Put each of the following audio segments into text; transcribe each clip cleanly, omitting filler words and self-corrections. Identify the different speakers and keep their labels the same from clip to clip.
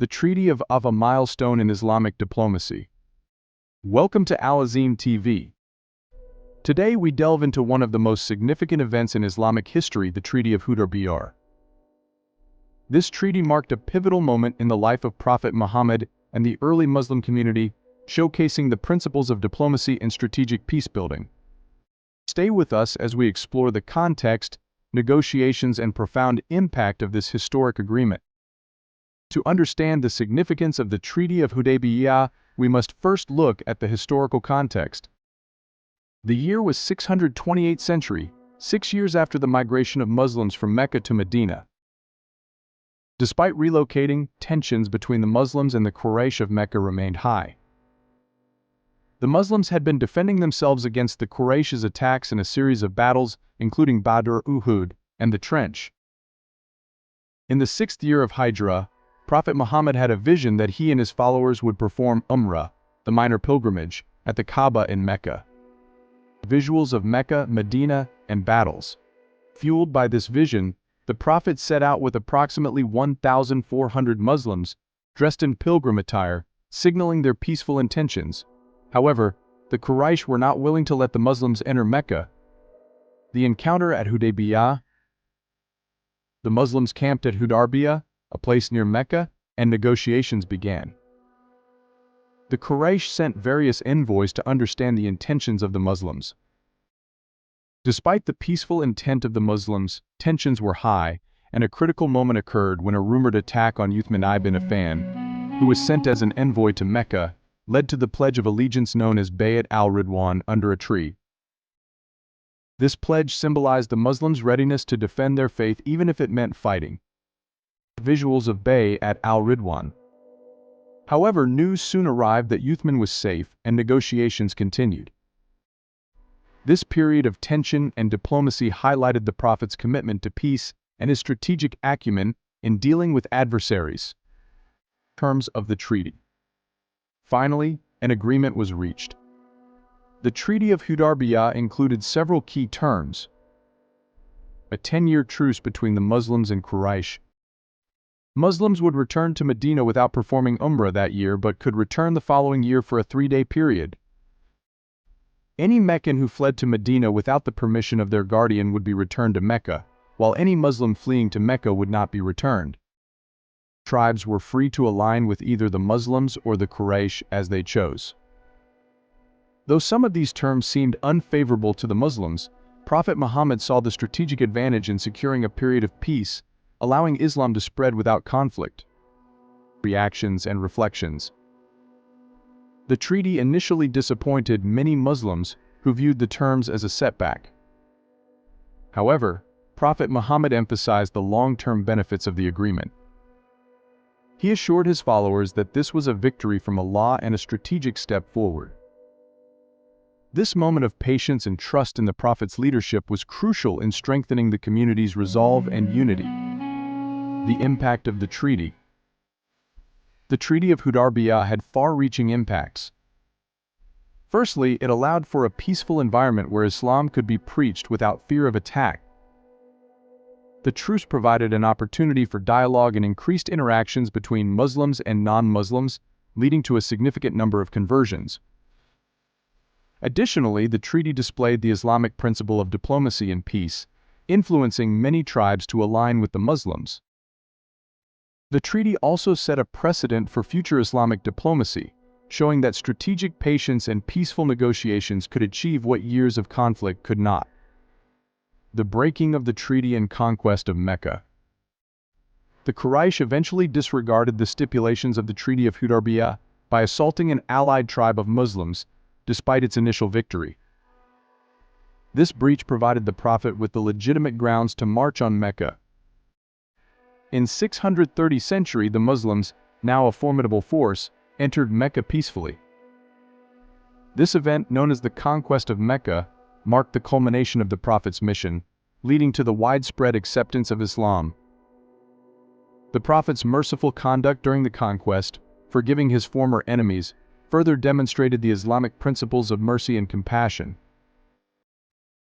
Speaker 1: the Treaty of a milestone in Islamic diplomacy. Welcome to AL-Azeem TV. Today we delve into one of the most significant events in Islamic history, the Treaty of Hudaybiyyah. This treaty marked a pivotal moment in the life of Prophet Muhammad and the early Muslim community, showcasing the principles of diplomacy and strategic peacebuilding. Stay with us as we explore the context, negotiations, and profound impact of this historic agreement. To understand the significance of the Treaty of Hudaybiyyah, we must first look at the historical context. The year was 628th century, 6 years after the migration of Muslims from Mecca to Medina. Despite relocating, tensions between the Muslims and the Quraysh of Mecca remained high. The Muslims had been defending themselves against the Quraysh's attacks in a series of battles, including Badr, Uhud, and the Trench. In the 6th year of Hijrah, Prophet Muhammad had a vision that he and his followers would perform Umrah, the minor pilgrimage, at the Kaaba in Mecca. Visuals of Mecca, Medina, and battles. Fueled by this vision, the Prophet set out with approximately 1,400 Muslims, dressed in pilgrim attire, signaling their peaceful intentions. However, the Quraysh were not willing to let the Muslims enter Mecca. The encounter at Hudaybiyyah. The Muslims camped at Hudaybiyyah, a place near Mecca, and negotiations began. The Quraysh sent various envoys to understand the intentions of the Muslims. Despite the peaceful intent of the Muslims, tensions were high, and a critical moment occurred when a rumored attack on Uthman ibn Affan, who was sent as an envoy to Mecca, led to the pledge of allegiance known as Bay'at al-Ridwan under a tree. This pledge symbolized the Muslims' readiness to defend their faith even if it meant fighting. Visuals of Bay'at al-Ridwan. However, news soon arrived that Uthman was safe and negotiations continued. This period of tension and diplomacy highlighted the Prophet's commitment to peace and his strategic acumen in dealing with adversaries. Terms of the treaty. Finally, an agreement was reached. The Treaty of Hudaybiyyah included several key terms. A 10-year truce between the Muslims and Quraysh. Muslims would return to Medina without performing Umrah that year but could return the following year for a 3-day period. Any Meccan who fled to Medina without the permission of their guardian would be returned to Mecca, while any Muslim fleeing to Mecca would not be returned. Tribes were free to align with either the Muslims or the Quraysh as they chose. Though some of these terms seemed unfavorable to the Muslims, Prophet Muhammad saw the strategic advantage in securing a period of peace, allowing Islam to spread without conflict. Reactions and reflections. The treaty initially disappointed many Muslims who viewed the terms as a setback. However, Prophet Muhammad emphasized the long-term benefits of the agreement. He assured his followers that this was a victory from Allah and a strategic step forward. This moment of patience and trust in the Prophet's leadership was crucial in strengthening the community's resolve and unity. The impact of the treaty. The Treaty of Hudaybiyyah had far-reaching impacts. Firstly, it allowed for a peaceful environment where Islam could be preached without fear of attack. The truce provided an opportunity for dialogue and increased interactions between Muslims and non-Muslims, leading to a significant number of conversions. Additionally, the treaty displayed the Islamic principle of diplomacy and peace, influencing many tribes to align with the Muslims. The treaty also set a precedent for future Islamic diplomacy, showing that strategic patience and peaceful negotiations could achieve what years of conflict could not. The breaking of the treaty and conquest of Mecca. The Quraysh eventually disregarded the stipulations of the Treaty of Hudaybiyyah by assaulting an allied tribe of Muslims, despite its initial victory. This breach provided the Prophet with the legitimate grounds to march on Mecca. In 630th century, the Muslims, now a formidable force, entered Mecca peacefully. This event, known as the Conquest of Mecca, marked the culmination of the Prophet's mission, leading to the widespread acceptance of Islam. The Prophet's merciful conduct during the conquest, forgiving his former enemies, further demonstrated the Islamic principles of mercy and compassion.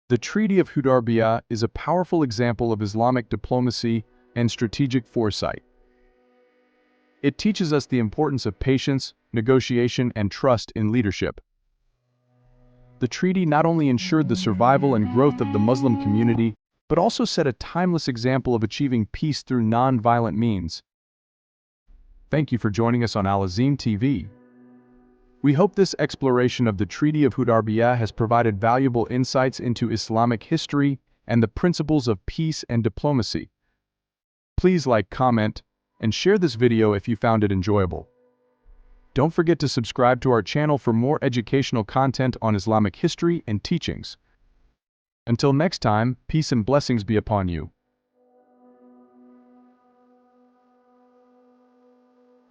Speaker 1: The Treaty of Hudaybiyyah is a powerful example of Islamic diplomacy and strategic foresight. It teaches us the importance of patience, negotiation, and trust in leadership. The treaty not only ensured the survival and growth of the Muslim community, but also set a timeless example of achieving peace through non-violent means. Thank you for joining us on AL-Azeem TV. We hope this exploration of the Treaty of Hudaybiyyah has provided valuable insights into Islamic history and the principles of peace and diplomacy. Please like, comment, and share this video if you found it enjoyable. Don't forget to subscribe to our channel for more educational content on Islamic history and teachings. Until next time, peace and blessings be upon you.